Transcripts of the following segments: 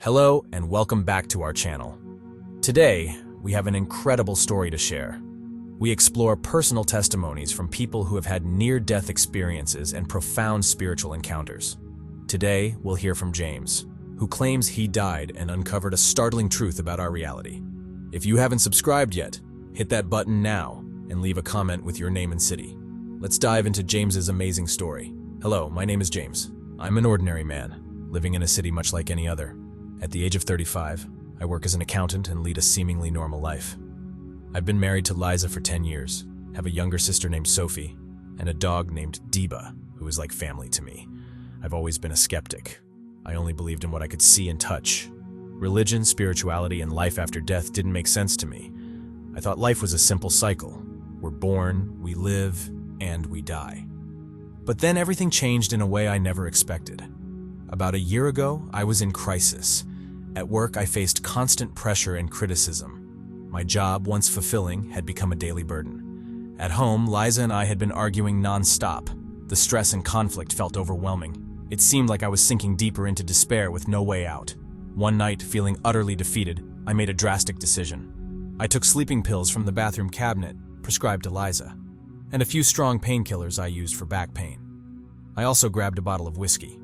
Hello and welcome back to our channel. Today, we have an incredible story to share. We explore personal testimonies from people who have had near-death experiences and profound spiritual encounters. Today, we'll hear from James, who claims he died and uncovered a startling truth about our reality. If you haven't subscribed yet, hit that button now and leave a comment with your name and city. Let's dive into James's amazing story. Hello, my name is James. I'm an ordinary man, living in a city much like any other. At the age of 35, I work as an accountant and lead a seemingly normal life. I've been married to Liza for 10 years, have a younger sister named Sophie, and a dog named Deba, who is like family to me. I've always been a skeptic. I only believed in what I could see and touch. Religion, spirituality, and life after death didn't make sense to me. I thought life was a simple cycle. We're born, we live, and we die. But then everything changed in a way I never expected. About a year ago, I was in crisis. At work, I faced constant pressure and criticism. My job, once fulfilling, had become a daily burden. At home, Liza and I had been arguing non-stop. The stress and conflict felt overwhelming. It seemed like I was sinking deeper into despair with no way out. One night, feeling utterly defeated, I made a drastic decision. I took sleeping pills from the bathroom cabinet, prescribed to Liza, and a few strong painkillers I used for back pain. I also grabbed a bottle of whiskey.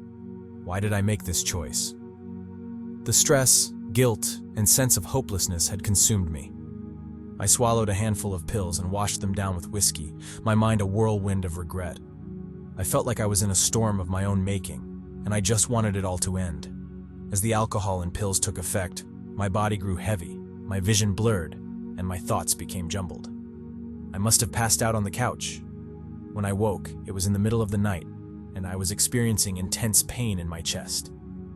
Why did I make this choice? The stress, guilt, and sense of hopelessness had consumed me. I swallowed a handful of pills and washed them down with whiskey, my mind a whirlwind of regret. I felt like I was in a storm of my own making, and I just wanted it all to end. As the alcohol and pills took effect, my body grew heavy, my vision blurred, and my thoughts became jumbled. I must have passed out on the couch. When I woke, it was in the middle of the night, and I was experiencing intense pain in my chest.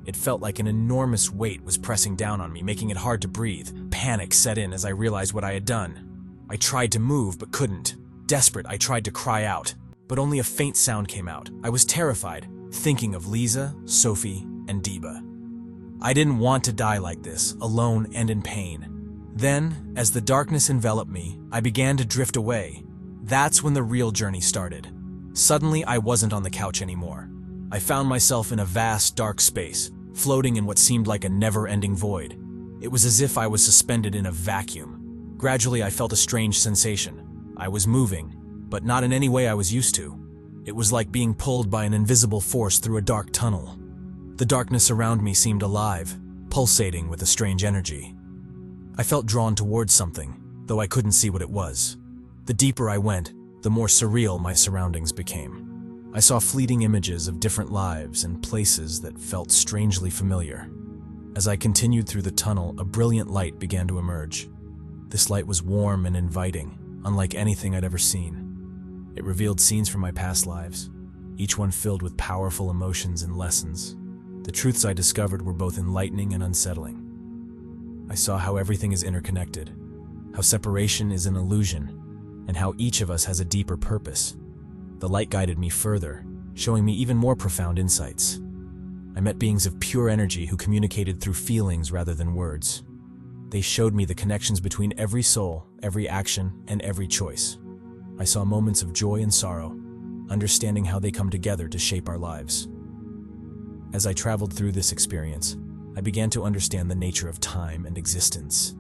It felt like an enormous weight was pressing down on me, making it hard to breathe. Panic set in as I realized what I had done. I tried to move but couldn't. Desperate, I tried to cry out, but only a faint sound came out. I was terrified, thinking of Liza, Sophie, and Deba. I didn't want to die like this, alone and in pain. Then, as the darkness enveloped me, I began to drift away. That's when the real journey started. Suddenly, I wasn't on the couch anymore. I found myself in a vast, dark space, floating in what seemed like a never-ending void. It was as if I was suspended in a vacuum. Gradually, I felt a strange sensation. I was moving, but not in any way I was used to. It was like being pulled by an invisible force through a dark tunnel. The darkness around me seemed alive, pulsating with a strange energy. I felt drawn towards something, though I couldn't see what it was. The deeper I went, the more surreal my surroundings became. I saw fleeting images of different lives and places that felt strangely familiar. As I continued through the tunnel, a brilliant light began to emerge. This light was warm and inviting, unlike anything I'd ever seen. It revealed scenes from my past lives, each one filled with powerful emotions and lessons. The truths I discovered were both enlightening and unsettling. I saw how everything is interconnected, how separation is an illusion, and how each of us has a deeper purpose. The light guided me further, showing me even more profound insights. I met beings of pure energy who communicated through feelings rather than words. They showed me the connections between every soul, every action, and every choice. I saw moments of joy and sorrow, understanding how they come together to shape our lives. As I traveled through this experience, I began to understand the nature of time and existence.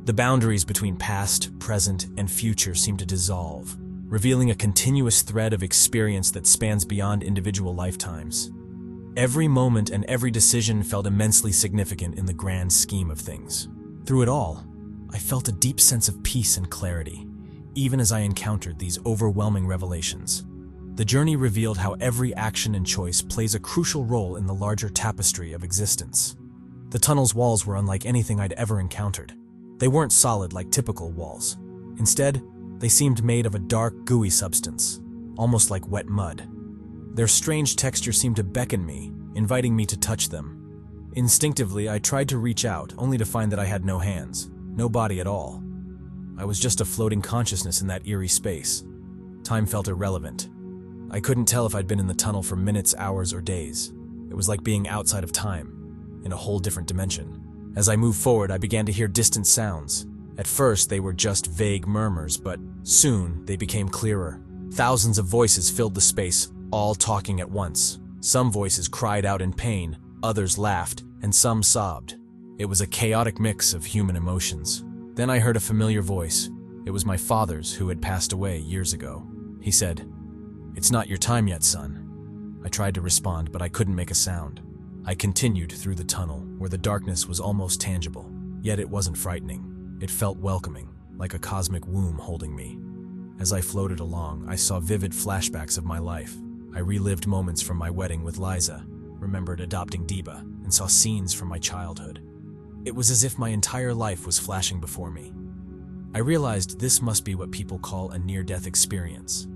The boundaries between past, present, and future seemed to dissolve, revealing a continuous thread of experience that spans beyond individual lifetimes. Every moment and every decision felt immensely significant in the grand scheme of things. Through it all, I felt a deep sense of peace and clarity, even as I encountered these overwhelming revelations. The journey revealed how every action and choice plays a crucial role in the larger tapestry of existence. The tunnel's walls were unlike anything I'd ever encountered. They weren't solid like typical walls. Instead, they seemed made of a dark, gooey substance, almost like wet mud. Their strange texture seemed to beckon me, inviting me to touch them. Instinctively, I tried to reach out, only to find that I had no hands, no body at all. I was just a floating consciousness in that eerie space. Time felt irrelevant. I couldn't tell if I'd been in the tunnel for minutes, hours, or days. It was like being outside of time, in a whole different dimension. As I moved forward, I began to hear distant sounds. At first, they were just vague murmurs, but soon they became clearer. Thousands of voices filled the space, all talking at once. Some voices cried out in pain, others laughed, and some sobbed. It was a chaotic mix of human emotions. Then I heard a familiar voice. It was my father's, who had passed away years ago. He said, "It's not your time yet, son." I tried to respond, but I couldn't make a sound. I continued through the tunnel, where the darkness was almost tangible. Yet it wasn't frightening. It felt welcoming, like a cosmic womb holding me. As I floated along, I saw vivid flashbacks of my life. I relived moments from my wedding with Liza, remembered adopting Deba, and saw scenes from my childhood. It was as if my entire life was flashing before me. I realized this must be what people call a near-death experience.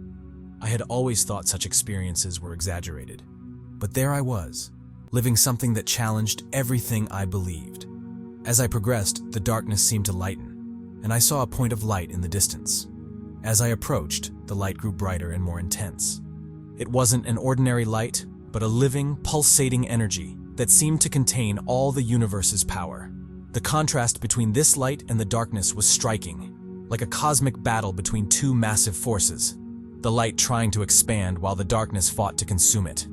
I had always thought such experiences were exaggerated. But there I was, living something that challenged everything I believed. As I progressed, the darkness seemed to lighten, and I saw a point of light in the distance. As I approached, the light grew brighter and more intense. It wasn't an ordinary light, but a living, pulsating energy that seemed to contain all the universe's power. The contrast between this light and the darkness was striking, like a cosmic battle between two massive forces, the light trying to expand while the darkness fought to consume it.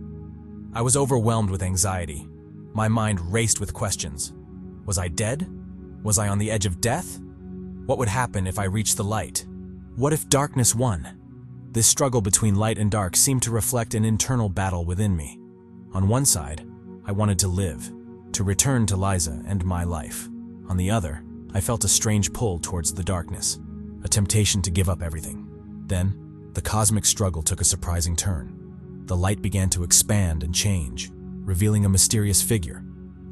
I was overwhelmed with anxiety. My mind raced with questions. Was I dead? Was I on the edge of death? What would happen if I reached the light? What if darkness won? This struggle between light and dark seemed to reflect an internal battle within me. On one side, I wanted to live, to return to Liza and my life. On the other, I felt a strange pull towards the darkness, a temptation to give up everything. Then, the cosmic struggle took a surprising turn. The light began to expand and change, revealing a mysterious figure,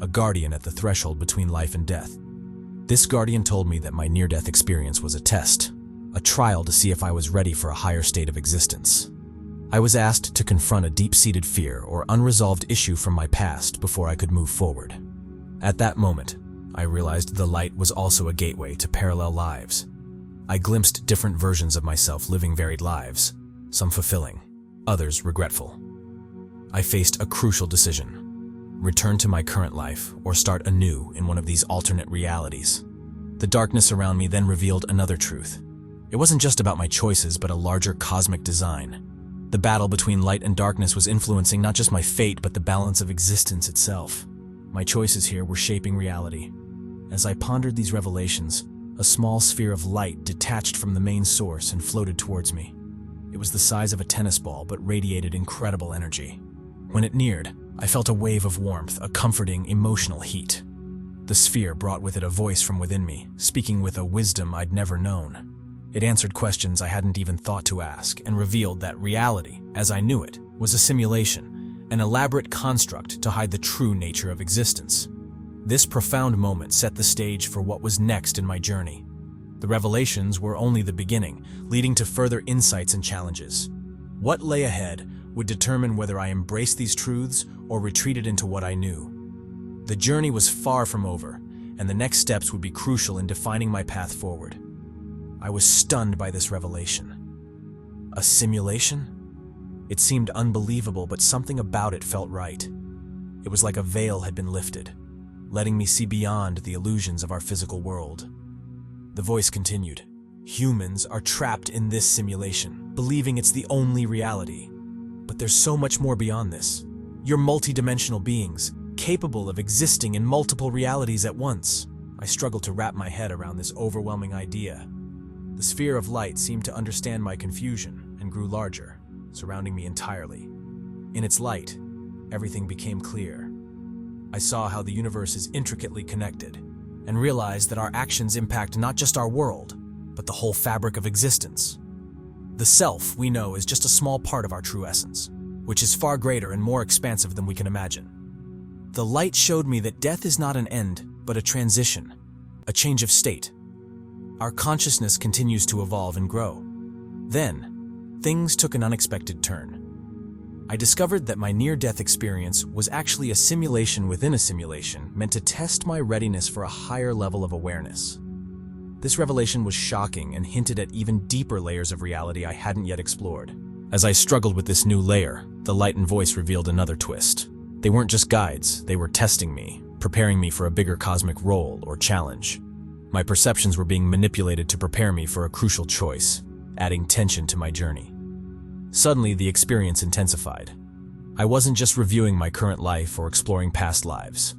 a guardian at the threshold between life and death. This guardian told me that my near-death experience was a test, a trial to see if I was ready for a higher state of existence. I was asked to confront a deep-seated fear or unresolved issue from my past before I could move forward. At that moment, I realized the light was also a gateway to parallel lives. I glimpsed different versions of myself living varied lives, some fulfilling, others regretful. I faced a crucial decision: return to my current life or start anew in one of these alternate realities. The darkness around me then revealed another truth. It wasn't just about my choices, but a larger cosmic design. The battle between light and darkness was influencing not just my fate, but the balance of existence itself. My choices here were shaping reality. As I pondered these revelations, a small sphere of light detached from the main source and floated towards me. It was the size of a tennis ball, but radiated incredible energy. When it neared, I felt a wave of warmth, a comforting, emotional heat. The sphere brought with it a voice from within me, speaking with a wisdom I'd never known. It answered questions I hadn't even thought to ask, and revealed that reality, as I knew it, was a simulation, an elaborate construct to hide the true nature of existence. This profound moment set the stage for what was next in my journey. The revelations were only the beginning, leading to further insights and challenges. What lay ahead would determine whether I embraced these truths or retreated into what I knew. The journey was far from over, and the next steps would be crucial in defining my path forward. I was stunned by this revelation. A simulation? It seemed unbelievable, but something about it felt right. It was like a veil had been lifted, letting me see beyond the illusions of our physical world. The voice continued. Humans are trapped in this simulation, believing it's the only reality. But there's so much more beyond this. You're multidimensional beings, capable of existing in multiple realities at once. I struggled to wrap my head around this overwhelming idea. The sphere of light seemed to understand my confusion and grew larger, surrounding me entirely. In its light, everything became clear. I saw how the universe is intricately connected, and realized that our actions impact not just our world, but the whole fabric of existence. The self, we know, is just a small part of our true essence, which is far greater and more expansive than we can imagine. The light showed me that death is not an end, but a transition, a change of state. Our consciousness continues to evolve and grow. Then, things took an unexpected turn. I discovered that my near-death experience was actually a simulation within a simulation meant to test my readiness for a higher level of awareness. This revelation was shocking and hinted at even deeper layers of reality I hadn't yet explored. As I struggled with this new layer, the light and voice revealed another twist. They weren't just guides, they were testing me, preparing me for a bigger cosmic role or challenge. My perceptions were being manipulated to prepare me for a crucial choice, adding tension to my journey. Suddenly, the experience intensified. I wasn't just reviewing my current life or exploring past lives.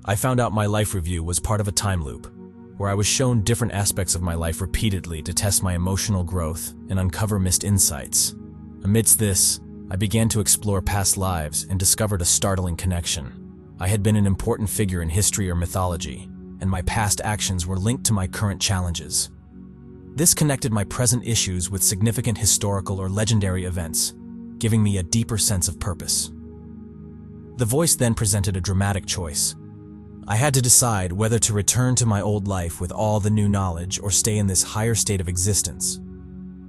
I found out my life review was part of a time loop, where I was shown different aspects of my life repeatedly to test my emotional growth and uncover missed insights. Amidst this, I began to explore past lives and discovered a startling connection. I had been an important figure in history or mythology, and my past actions were linked to my current challenges. This connected my present issues with significant historical or legendary events, giving me a deeper sense of purpose. The voice then presented a dramatic choice. I had to decide whether to return to my old life with all the new knowledge or stay in this higher state of existence.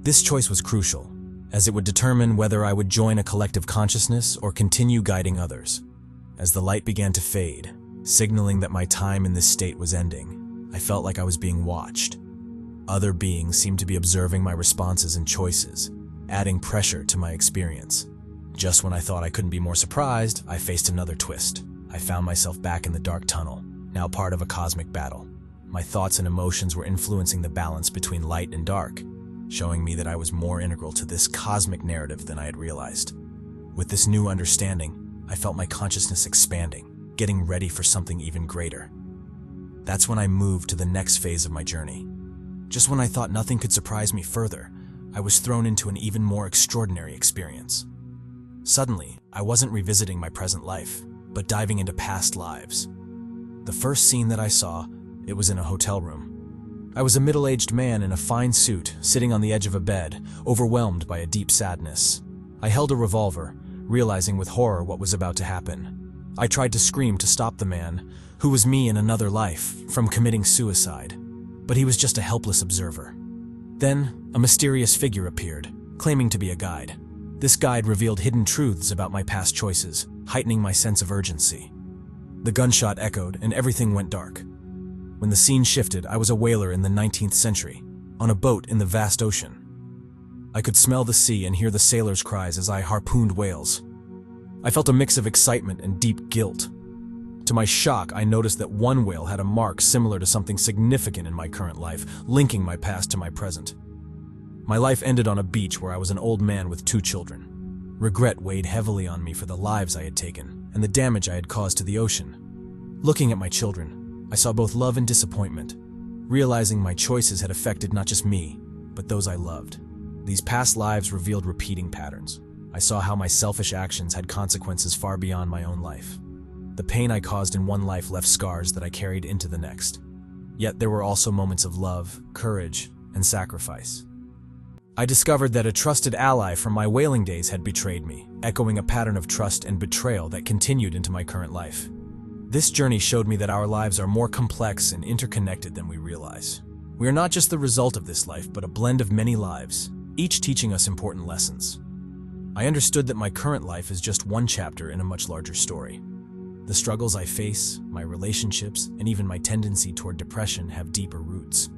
This choice was crucial, as it would determine whether I would join a collective consciousness or continue guiding others. As the light began to fade, signaling that my time in this state was ending, I felt like I was being watched. Other beings seemed to be observing my responses and choices, adding pressure to my experience. Just when I thought I couldn't be more surprised, I faced another twist. I found myself back in the dark tunnel, now part of a cosmic battle. My thoughts and emotions were influencing the balance between light and dark, showing me that I was more integral to this cosmic narrative than I had realized. With this new understanding, I felt my consciousness expanding, getting ready for something even greater. That's when I moved to the next phase of my journey. Just when I thought nothing could surprise me further, I was thrown into an even more extraordinary experience. Suddenly, I wasn't revisiting my present life, but diving into past lives. The first scene that I saw, it was in a hotel room. I was a middle-aged man in a fine suit, sitting on the edge of a bed, overwhelmed by a deep sadness. I held a revolver, realizing with horror what was about to happen. I tried to scream to stop the man, who was me in another life, from committing suicide. But he was just a helpless observer. Then, a mysterious figure appeared, claiming to be a guide. This guide revealed hidden truths about my past choices, heightening my sense of urgency. The gunshot echoed, and everything went dark. When the scene shifted, I was a whaler in the 19th century, on a boat in the vast ocean. I could smell the sea and hear the sailors' cries as I harpooned whales. I felt a mix of excitement and deep guilt. To my shock, I noticed that one whale had a mark similar to something significant in my current life, linking my past to my present. My life ended on a beach where I was an old man with 2 children. Regret weighed heavily on me for the lives I had taken and the damage I had caused to the ocean. Looking at my children, I saw both love and disappointment, realizing my choices had affected not just me, but those I loved. These past lives revealed repeating patterns. I saw how my selfish actions had consequences far beyond my own life. The pain I caused in one life left scars that I carried into the next. Yet there were also moments of love, courage, and sacrifice. I discovered that a trusted ally from my whaling days had betrayed me, echoing a pattern of trust and betrayal that continued into my current life. This journey showed me that our lives are more complex and interconnected than we realize. We are not just the result of this life, but a blend of many lives, each teaching us important lessons. I understood that my current life is just one chapter in a much larger story. The struggles I face, my relationships, and even my tendency toward depression have deeper roots.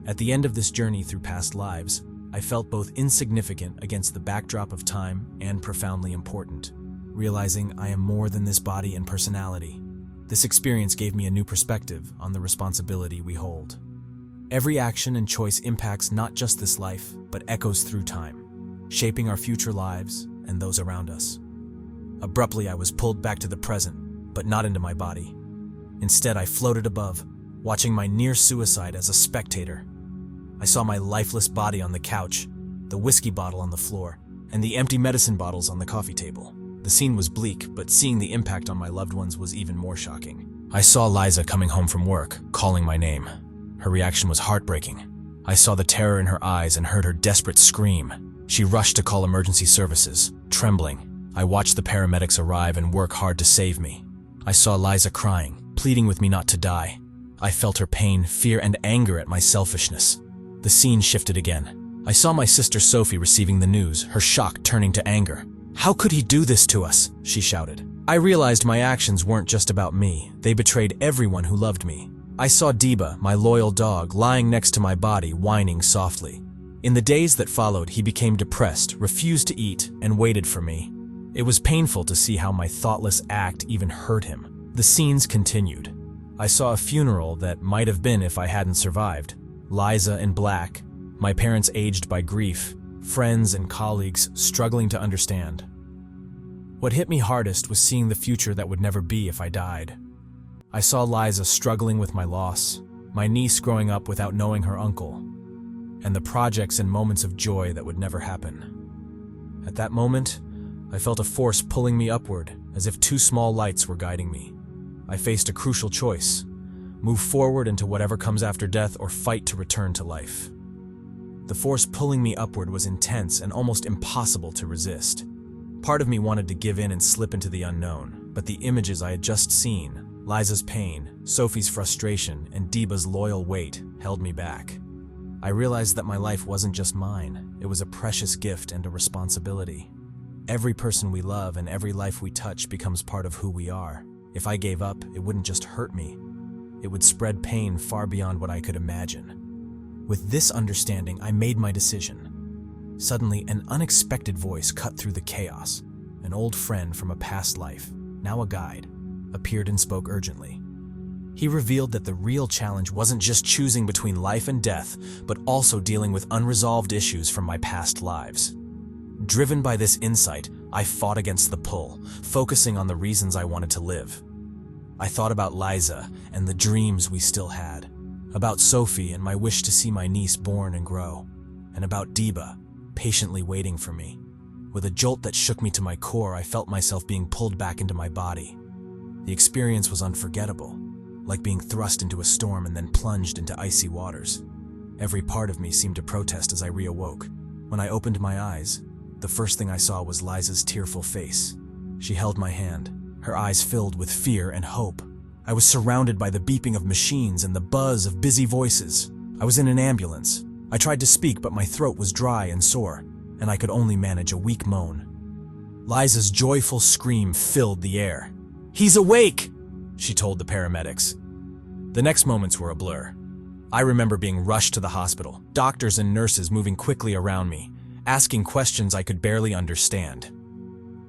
At the end of this journey through past lives, I felt both insignificant against the backdrop of time and profoundly important, realizing I am more than this body and personality. This experience gave me a new perspective on the responsibility we hold. Every action and choice impacts not just this life, but echoes through time, shaping our future lives and those around us. Abruptly, I was pulled back to the present, but not into my body. Instead, I floated above, watching my near suicide as a spectator. I saw my lifeless body on the couch, the whiskey bottle on the floor, and the empty medicine bottles on the coffee table. The scene was bleak, but seeing the impact on my loved ones was even more shocking. I saw Liza coming home from work, calling my name. Her reaction was heartbreaking. I saw the terror in her eyes and heard her desperate scream. She rushed to call emergency services, trembling. I watched the paramedics arrive and work hard to save me. I saw Liza crying, pleading with me not to die. I felt her pain, fear, and anger at my selfishness. The scene shifted again. I saw my sister Sophie receiving the news, her shock turning to anger. "How could he do this to us?" she shouted. I realized my actions weren't just about me. They betrayed everyone who loved me. I saw Deba, my loyal dog, lying next to my body, whining softly. In the days that followed, he became depressed, refused to eat, and waited for me. It was painful to see how my thoughtless act even hurt him. The scenes continued. I saw a funeral that might have been if I hadn't survived. Liza in black, my parents aged by grief, friends and colleagues struggling to understand. What hit me hardest was seeing the future that would never be if I died. I saw Liza struggling with my loss, my niece growing up without knowing her uncle, and the projects and moments of joy that would never happen. At that moment, I felt a force pulling me upward, as if two small lights were guiding me. I faced a crucial choice: move forward into whatever comes after death or fight to return to life. The force pulling me upward was intense and almost impossible to resist. Part of me wanted to give in and slip into the unknown, but the images I had just seen, Liza's pain, Sophie's frustration, and Deeba's loyal wait, held me back. I realized that my life wasn't just mine. It was a precious gift and a responsibility. Every person we love and every life we touch becomes part of who we are. If I gave up, it wouldn't just hurt me. It would spread pain far beyond what I could imagine. With this understanding, I made my decision. Suddenly, an unexpected voice cut through the chaos. An old friend from a past life, now a guide, appeared and spoke urgently. He revealed that the real challenge wasn't just choosing between life and death, but also dealing with unresolved issues from my past lives. Driven by this insight, I fought against the pull, focusing on the reasons I wanted to live. I thought about Liza and the dreams we still had, about Sophie and my wish to see my niece born and grow, and about Deeba, patiently waiting for me. With a jolt that shook me to my core, I felt myself being pulled back into my body. The experience was unforgettable, like being thrust into a storm and then plunged into icy waters. Every part of me seemed to protest as I reawoke. When I opened my eyes, the first thing I saw was Liza's tearful face. She held my hand, her eyes filled with fear and hope. I was surrounded by the beeping of machines and the buzz of busy voices. I was in an ambulance. I tried to speak, but my throat was dry and sore, and I could only manage a weak moan. Liza's joyful scream filled the air. "He's awake!" she told the paramedics. The next moments were a blur. I remember being rushed to the hospital, doctors and nurses moving quickly around me, asking questions I could barely understand.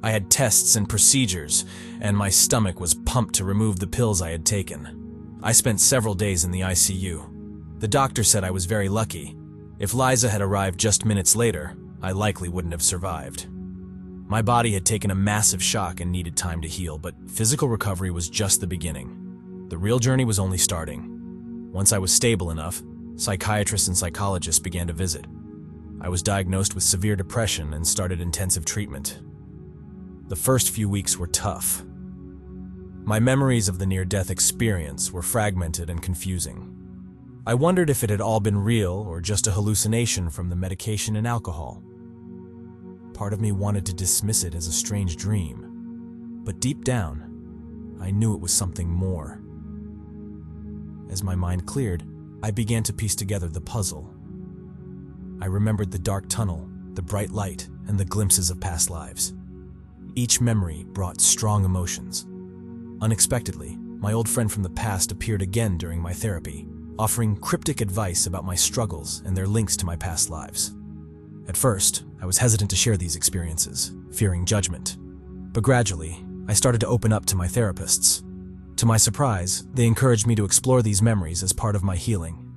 I had tests and procedures, and my stomach was pumped to remove the pills I had taken. I spent several days in the ICU. The doctor said I was very lucky. If Liza had arrived just minutes later, I likely wouldn't have survived. My body had taken a massive shock and needed time to heal, but physical recovery was just the beginning. The real journey was only starting. Once I was stable enough, psychiatrists and psychologists began to visit. I was diagnosed with severe depression and started intensive treatment. The first few weeks were tough. My memories of the near-death experience were fragmented and confusing. I wondered if it had all been real or just a hallucination from the medication and alcohol. Part of me wanted to dismiss it as a strange dream, but deep down, I knew it was something more. As my mind cleared, I began to piece together the puzzle. I remembered the dark tunnel, the bright light, and the glimpses of past lives. Each memory brought strong emotions. Unexpectedly, my old friend from the past appeared again during my therapy, offering cryptic advice about my struggles and their links to my past lives. At first, I was hesitant to share these experiences, fearing judgment. But gradually, I started to open up to my therapists. To my surprise, they encouraged me to explore these memories as part of my healing.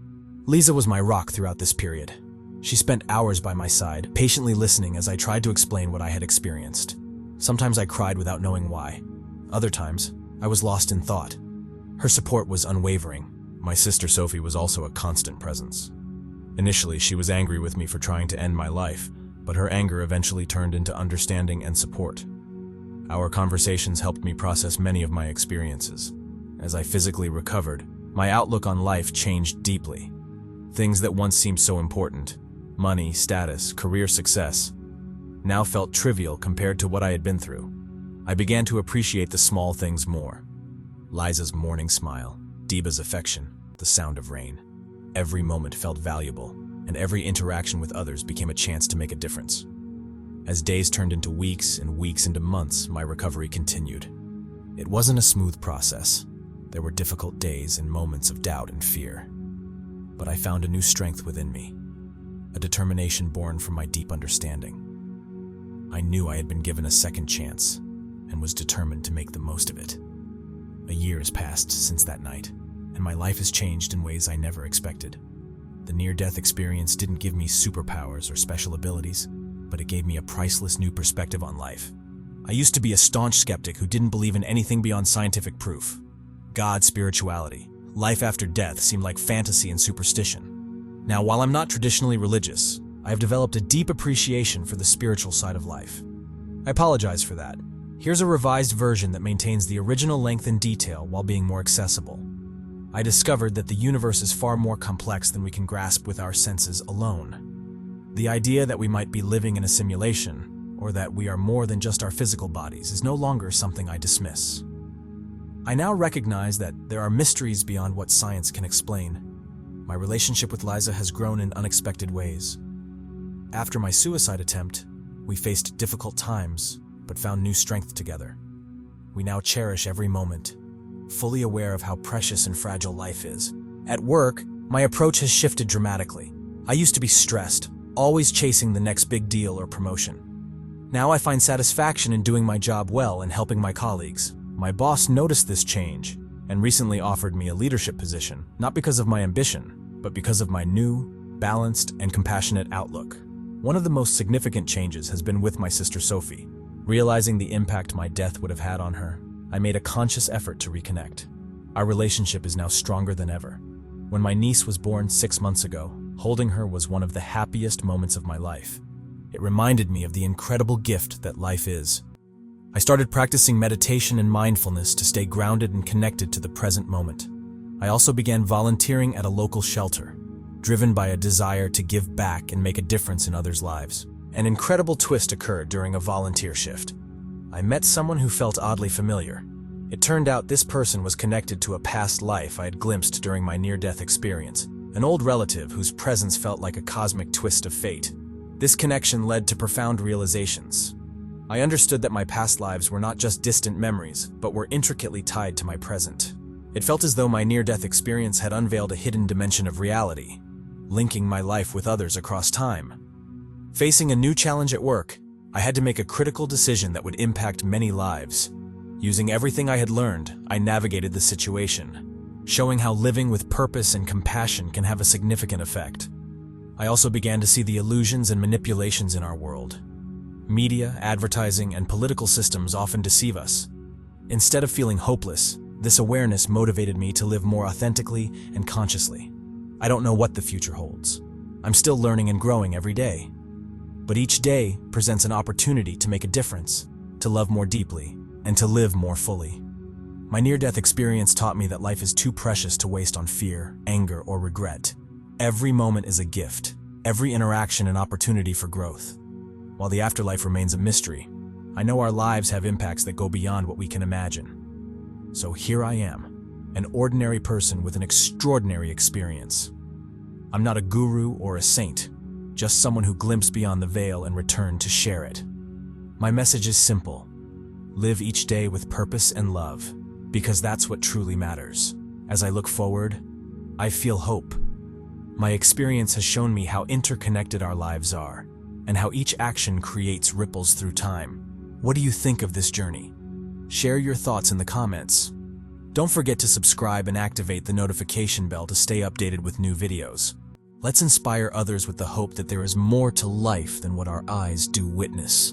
Liza was my rock throughout this period. She spent hours by my side, patiently listening as I tried to explain what I had experienced. Sometimes I cried without knowing why. Other times, I was lost in thought. Her support was unwavering. My sister Sophie was also a constant presence. Initially, she was angry with me for trying to end my life, but her anger eventually turned into understanding and support. Our conversations helped me process many of my experiences. As I physically recovered, my outlook on life changed deeply. Things that once seemed so important, money, status, career success, now felt trivial compared to what I had been through. I began to appreciate the small things more. Liza's morning smile, Deeba's affection, the sound of rain. Every moment felt valuable, and every interaction with others became a chance to make a difference. As days turned into weeks and weeks into months, my recovery continued. It wasn't a smooth process. There were difficult days and moments of doubt and fear. But I found a new strength within me, a determination born from my deep understanding. I knew I had been given a second chance and was determined to make the most of it. A year has passed since that night, and my life has changed in ways I never expected. The near-death experience didn't give me superpowers or special abilities, but it gave me a priceless new perspective on life. I used to be a staunch skeptic who didn't believe in anything beyond scientific proof. God, spirituality, life after death seemed like fantasy and superstition. Now, while I'm not traditionally religious, I have developed a deep appreciation for the spiritual side of life. I apologize for that. Here's a revised version that maintains the original length and detail while being more accessible. I discovered that the universe is far more complex than we can grasp with our senses alone. The idea that we might be living in a simulation, or that we are more than just our physical bodies, is no longer something I dismiss. I now recognize that there are mysteries beyond what science can explain. My relationship with Liza has grown in unexpected ways. After my suicide attempt, we faced difficult times, but found new strength together. We now cherish every moment, fully aware of how precious and fragile life is. At work, my approach has shifted dramatically. I used to be stressed, always chasing the next big deal or promotion. Now I find satisfaction in doing my job well and helping my colleagues. My boss noticed this change and recently offered me a leadership position, not because of my ambition, but because of my new, balanced, and compassionate outlook. One of the most significant changes has been with my sister Sophie. Realizing the impact my death would have had on her, I made a conscious effort to reconnect. Our relationship is now stronger than ever. When my niece was born 6 months ago, holding her was one of the happiest moments of my life. It reminded me of the incredible gift that life is. I started practicing meditation and mindfulness to stay grounded and connected to the present moment. I also began volunteering at a local shelter, driven by a desire to give back and make a difference in others' lives. An incredible twist occurred during a volunteer shift. I met someone who felt oddly familiar. It turned out this person was connected to a past life I had glimpsed during my near-death experience, an old relative whose presence felt like a cosmic twist of fate. This connection led to profound realizations. I understood that my past lives were not just distant memories, but were intricately tied to my present. It felt as though my near-death experience had unveiled a hidden dimension of reality, linking my life with others across time. Facing a new challenge at work, I had to make a critical decision that would impact many lives. Using everything I had learned, I navigated the situation, showing how living with purpose and compassion can have a significant effect. I also began to see the illusions and manipulations in our world. Media, advertising, and political systems often deceive us. Instead of feeling hopeless, this awareness motivated me to live more authentically and consciously. I don't know what the future holds. I'm still learning and growing every day. But each day presents an opportunity to make a difference, to love more deeply, and to live more fully. My near-death experience taught me that life is too precious to waste on fear, anger, or regret. Every moment is a gift, every interaction an opportunity for growth. While the afterlife remains a mystery, I know our lives have impacts that go beyond what we can imagine. So here I am, an ordinary person with an extraordinary experience. I'm not a guru or a saint, just someone who glimpsed beyond the veil and returned to share it. My message is simple. Live each day with purpose and love, because that's what truly matters. As I look forward, I feel hope. My experience has shown me how interconnected our lives are, and how each action creates ripples through time. What do you think of this journey? Share your thoughts in the comments. Don't forget to subscribe and activate the notification bell to stay updated with new videos. Let's inspire others with the hope that there is more to life than what our eyes do witness.